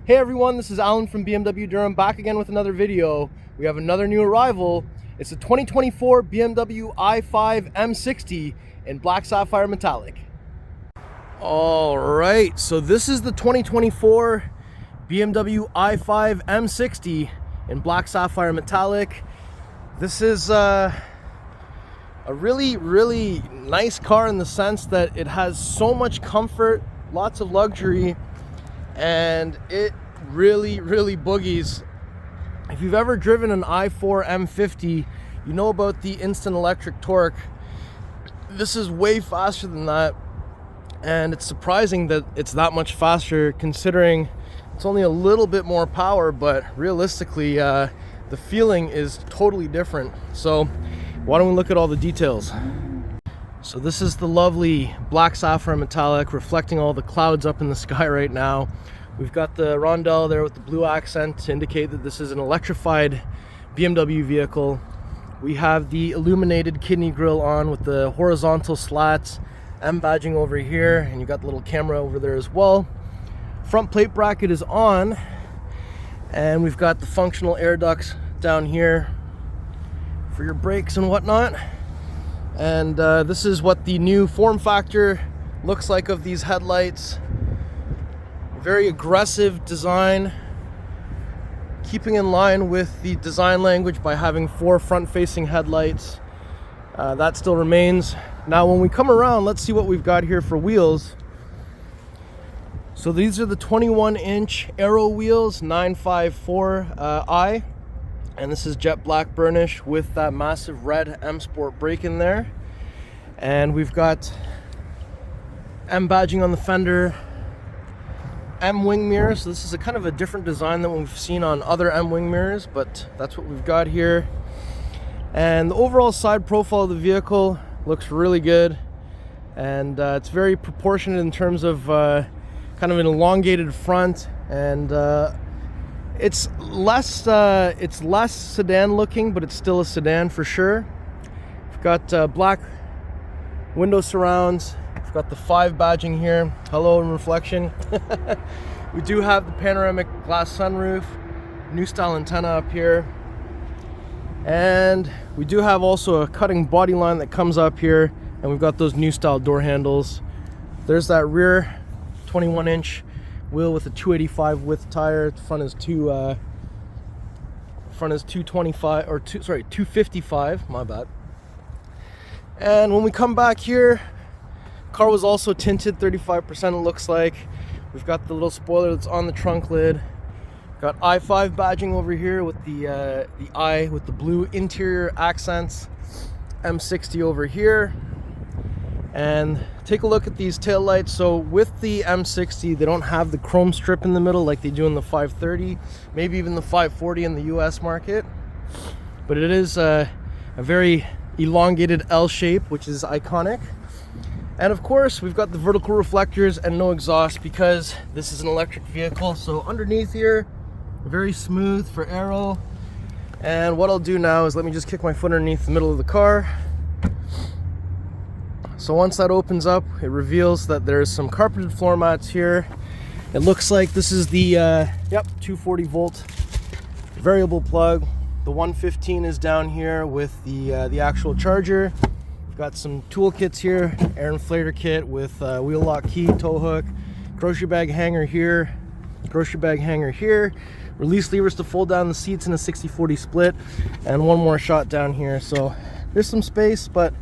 Hey everyone, this is Alan from BMW Durham, back again with another video. We have another new arrival. It's a 2024 BMW i5 M60 in Black Sapphire Metallic. All right, so this is the 2024 BMW i5 M60 in Black Sapphire Metallic. This is a really nice car in the sense that it has so much comfort, lots of luxury, and it really boogies. If you've ever driven an i4 M50, you know about the instant electric torque. This is way faster than that, and it's surprising that it's that much faster considering it's only a little bit more power, but realistically the feeling is totally different. So why don't we look at all the details? So this is the lovely Black Sapphire Metallic, reflecting all the clouds up in the sky right now. We've got the rondelle there with the blue accent to indicate that this is an electrified BMW vehicle. We have the illuminated kidney grille on with the horizontal slats, M badging over here, and you've got the little camera over there as well. Front plate bracket is on, and we've got the functional air ducts down here for your brakes and whatnot. And this is what the new form factor looks like of these headlights. Very aggressive design, keeping in line with the design language by having 4 front-facing headlights. That still remains. Now when we come around, let's see what we've got here for wheels. So these are the 21-inch Aero wheels, 954i, and this is jet black burnish with that massive red M Sport brake in there. And we've got M badging on the fender, M wing mirror. So this is a kind of a different design than we've seen on other M wing mirrors, but that's what we've got here. And the overall side profile of the vehicle looks really good, and it's very proportionate in terms of kind of an elongated front, and it's less sedan looking, but it's still a sedan for sure. We've got black window surrounds. We've got the 5 badging here, hello and reflection. We do have the panoramic glass sunroof, new style antenna up here, and we do have also a cutting body line that comes up here, and we've got those new style door handles. There's that rear 21-inch wheel with a 285 width tire. The front is 225 or 255, my bad. And when we come back here, car was also tinted 35%, it looks like. We've got the little spoiler that's on the trunk lid. Got i5 badging over here with the I with the blue interior accents. M60 over here. And take a look at these taillights. So with the M60, they don't have the chrome strip in the middle like they do in the 530, maybe even the 540 in the US market. But it is a very elongated L shape, which is iconic. And of course, we've got the vertical reflectors and no exhaust because this is an electric vehicle. So underneath here, very smooth for Aero. And what I'll do now is let me just kick my foot underneath the middle of the car. So once that opens up, it reveals that there's some carpeted floor mats here. It looks like this is the 240 volt variable plug. The 115 is down here with the actual charger. We've got some tool kits here, air inflator kit with wheel lock key, tow hook, grocery bag hanger here, release levers to fold down the seats in a 60/40 split, and one more shot down here. So there's some space, but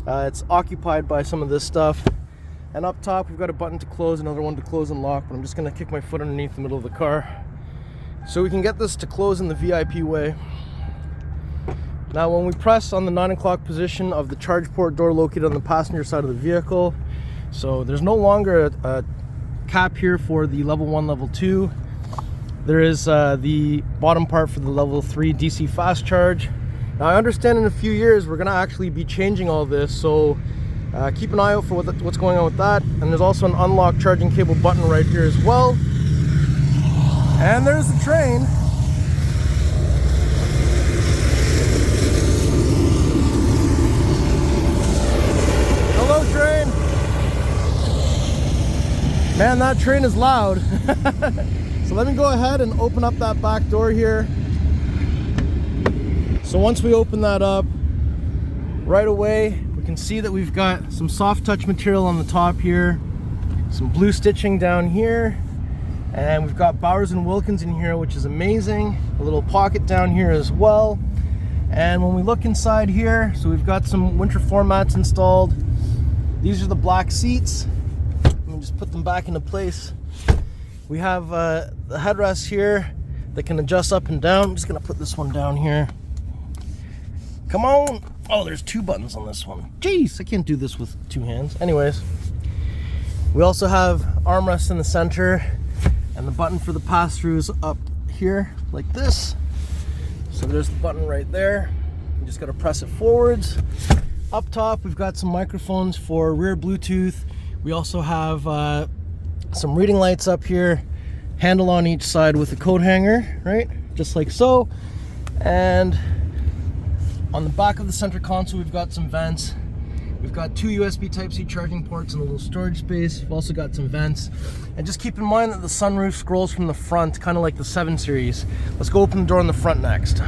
it's occupied by some of this stuff. And up top, we've got a button to close, another one to close and lock, but I'm just gonna kick my foot underneath the middle of the car so we can get this to close in the VIP way. Now when we press on the 9 o'clock position of the charge port door located on the passenger side of the vehicle, so there's no longer a cap here for the level 1, level 2. There is the bottom part for the level 3 DC fast charge. Now I understand in a few years we're gonna actually be changing all this, so keep an eye out for what's going on with that. And there's also an unlock charging cable button right here as well. And there's the train. Hello, train. Man, that train is loud. So let me go ahead and open up that back door here. So once we open that up, right away, we can see that we've got some soft touch material on the top here, some blue stitching down here, and we've got Bowers & Wilkins in here, which is amazing. A little pocket down here as well. And when we look inside here, so we've got some winter floor mats installed. These are the black seats. Let me just put them back into place. We have the headrests here that can adjust up and down. I'm just gonna put this one down here. Come on. Oh, there's 2 buttons on this one. Jeez, I can't do this with 2 hands. Anyways, we also have armrests in the center, and the button for the pass-through is up here like this. So there's the button right there. You just gotta press it forwards. Up top, we've got some microphones for rear Bluetooth. We also have some reading lights up here, handle on each side with a coat hanger, right? Just like so. And on the back of the center console, we've got some vents. We've got 2 USB Type-C charging ports and a little storage space. We've also got some vents. And just keep in mind that the sunroof scrolls from the front, kind of like the 7 Series. Let's go open the door on the front next.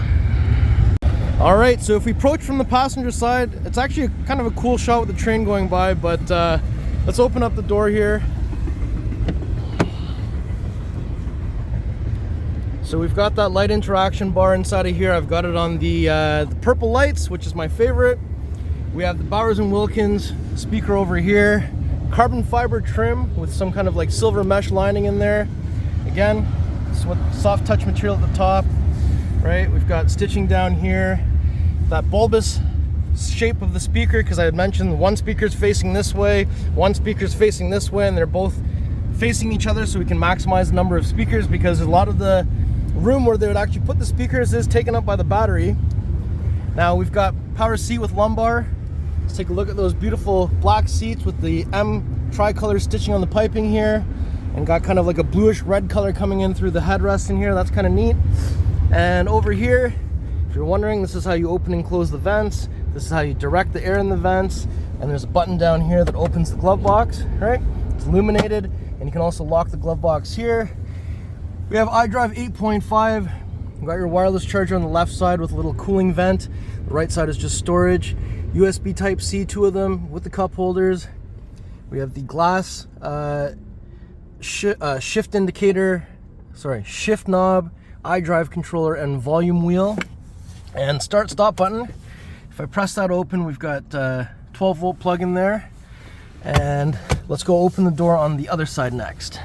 All right, so if we approach from the passenger side, it's actually kind of a cool shot with the train going by, but let's open up the door here. So we've got that light interaction bar inside of here. I've got it on the purple lights, which is my favorite. We have the Bowers & Wilkins speaker over here. Carbon fiber trim with some kind of like silver mesh lining in there. Again, it's with soft touch material at the top, right? We've got stitching down here. That bulbous shape of the speaker, because I had mentioned one speaker's facing this way, one speaker's facing this way, and they're both facing each other so we can maximize the number of speakers, because a lot of the room where they would actually put the speakers is taken up by the battery. Now we've got power seat with lumbar. Let's take a look at those beautiful black seats with the M tricolor stitching on the piping here, and got kind of like a bluish red color coming in through the headrest in here. That's kind of neat. And over here, if you're wondering, this is how you open and close the vents. This is how you direct the air in the vents. And there's a button down here that opens the glove box, right? It's illuminated, and you can also lock the glove box here. We have iDrive 8.5. You've got your wireless charger on the left side with a little cooling vent. The right side is just storage. USB Type-C, 2 of them with the cup holders. We have the glass shift indicator, shift knob, iDrive controller, and volume wheel. And start stop button. If I press that open, we've got 12 volt plug in there. And let's go open the door on the other side next.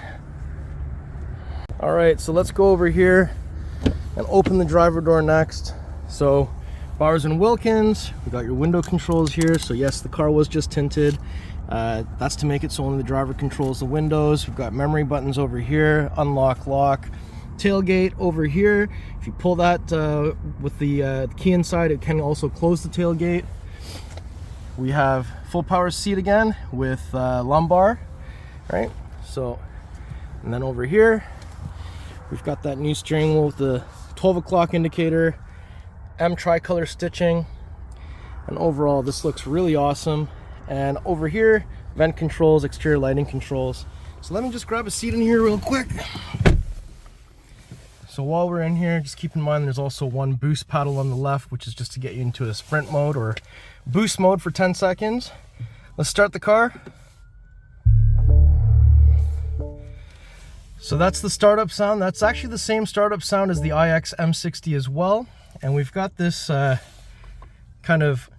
All right, so let's go over here and open the driver door next. So Bowers & Wilkins, we got your window controls here. So yes, the car was just tinted. That's to make it so only the driver controls the windows. We've got memory buttons over here, unlock, lock. Tailgate over here. If you pull that with the key inside, it can also close the tailgate. We have full power seat again with lumbar, right? So, and then over here, we've got that new steering wheel with the 12 o'clock indicator, M tricolor stitching, and overall this looks really awesome. And over here, vent controls, exterior lighting controls. So let me just grab a seat in here real quick. So while we're in here, just keep in mind there's also one boost paddle on the left, which is just to get you into a sprint mode or boost mode for 10 seconds. Let's start the car. So that's the startup sound. That's actually the same startup sound as the iX M60 as well. And we've got this kind of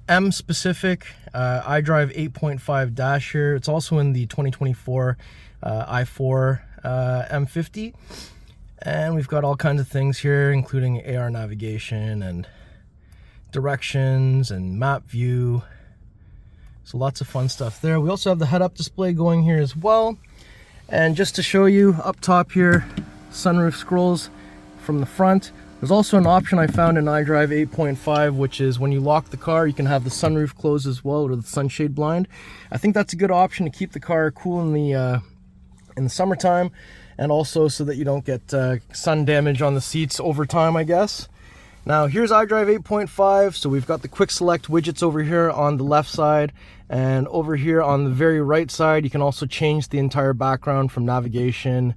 M specific iDrive 8.5 dash here. It's also in the 2024 i4 M50. And we've got all kinds of things here, including AR navigation and directions and map view. So lots of fun stuff there. We also have the head-up display going here as well. And just to show you, up top here, sunroof scrolls from the front. There's also an option I found in iDrive 8.5, which is when you lock the car, you can have the sunroof closed as well, or the sunshade blind. I think that's a good option to keep the car cool in the summertime, and also so that you don't get sun damage on the seats over time, I guess. Now here's iDrive 8.5, so we've got the quick select widgets over here on the left side, and over here on the very right side you can also change the entire background from navigation,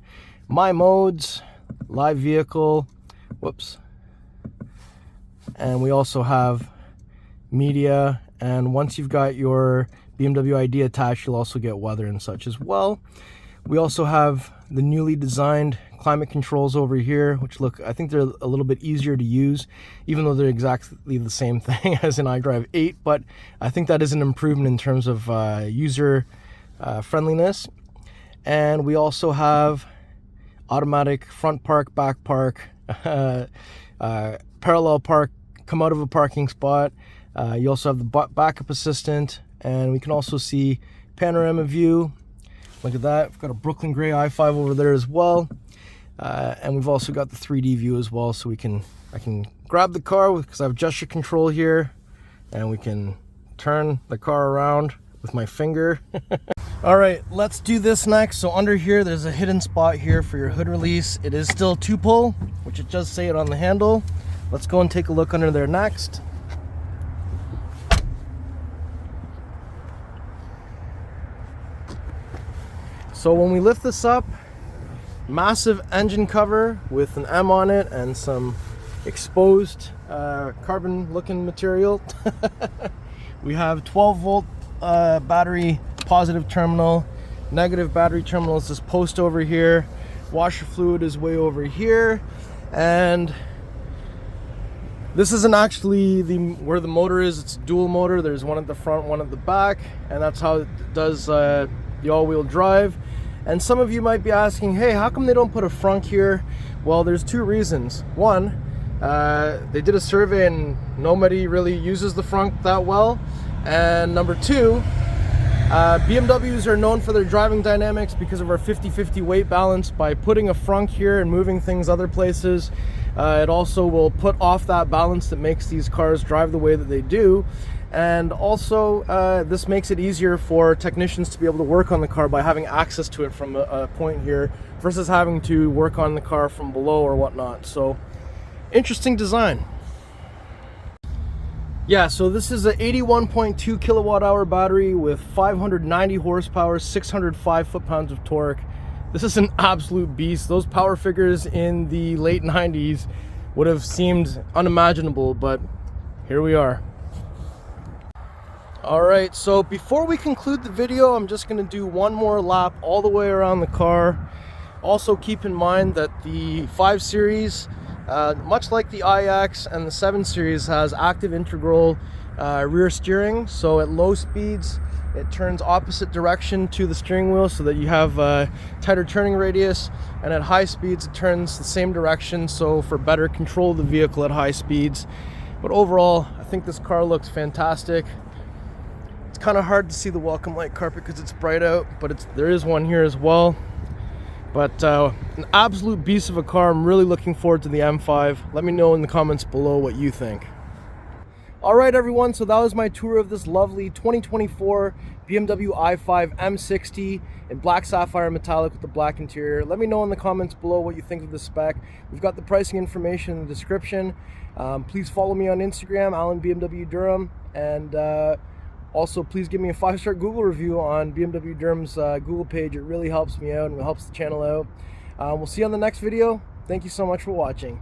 My modes, live vehicle, whoops. And we also have media, and once you've got your BMW ID attached, you'll also get weather and such as well. We also have the newly designed climate controls over here, which look, I think they're a little bit easier to use, even though they're exactly the same thing as an iDrive 8, but I think that is an improvement in terms of user friendliness. And we also have automatic front park, back park, parallel park, come out of a parking spot. You also have the backup assistant, and we can also see panorama view. Look at that. We've got a Brooklyn Gray i5 over there as well. And we've also got the 3D view as well, so I can grab the car because I have gesture control here, and we can turn the car around with my finger. All right, let's do this next. So under here, there's a hidden spot here for your hood release. It is still 2-pull, which it does say it on the handle. Let's go and take a look under there next. So when we lift this up, massive engine cover with an M on it and some exposed carbon looking material. We have 12-volt battery positive terminal, negative battery terminal is this post over here, washer fluid is way over here, and this isn't actually where the motor is. It's a dual motor. There's one at the front, one at the back, and that's how it does the all-wheel drive. And some of you might be asking, hey, how come they don't put a frunk here? Well, there's two reasons. One, they did a survey and nobody really uses the frunk that well. And number two, BMWs are known for their driving dynamics because of our 50-50 weight balance. By putting a frunk here and moving things other places, it also will put off that balance that makes these cars drive the way that they do. And also, this makes it easier for technicians to be able to work on the car by having access to it from a point here versus having to work on the car from below or whatnot. So, interesting design. Yeah, so this is an 81.2 kilowatt hour battery with 590 horsepower, 605 foot-pounds of torque. This is an absolute beast. Those power figures in the late 90s would have seemed unimaginable, but here we are. Alright, so before we conclude the video, I'm just going to do one more lap all the way around the car. Also keep in mind that the 5 Series, much like the iX and the 7 Series, has active integral rear steering. So at low speeds, it turns opposite direction to the steering wheel so that you have a tighter turning radius. And at high speeds, it turns the same direction, so for better control of the vehicle at high speeds. But overall, I think this car looks fantastic. Kind of hard to see the welcome light carpet because it's bright out, but there is one here as well. But an absolute beast of a car. I'm really looking forward to the M5. Let me know in the comments below what you think. Alright everyone, so that was my tour of this lovely 2024 BMW i5 M60 in Black Sapphire Metallic with the black interior. Let me know in the comments below what you think of the spec. We've got the pricing information in the description. Please follow me on Instagram, Alan BMW Durham, and also, please give me a 5-star Google review on BMW Durham's Google page. It really helps me out and it helps the channel out. We'll see you on the next video. Thank you so much for watching.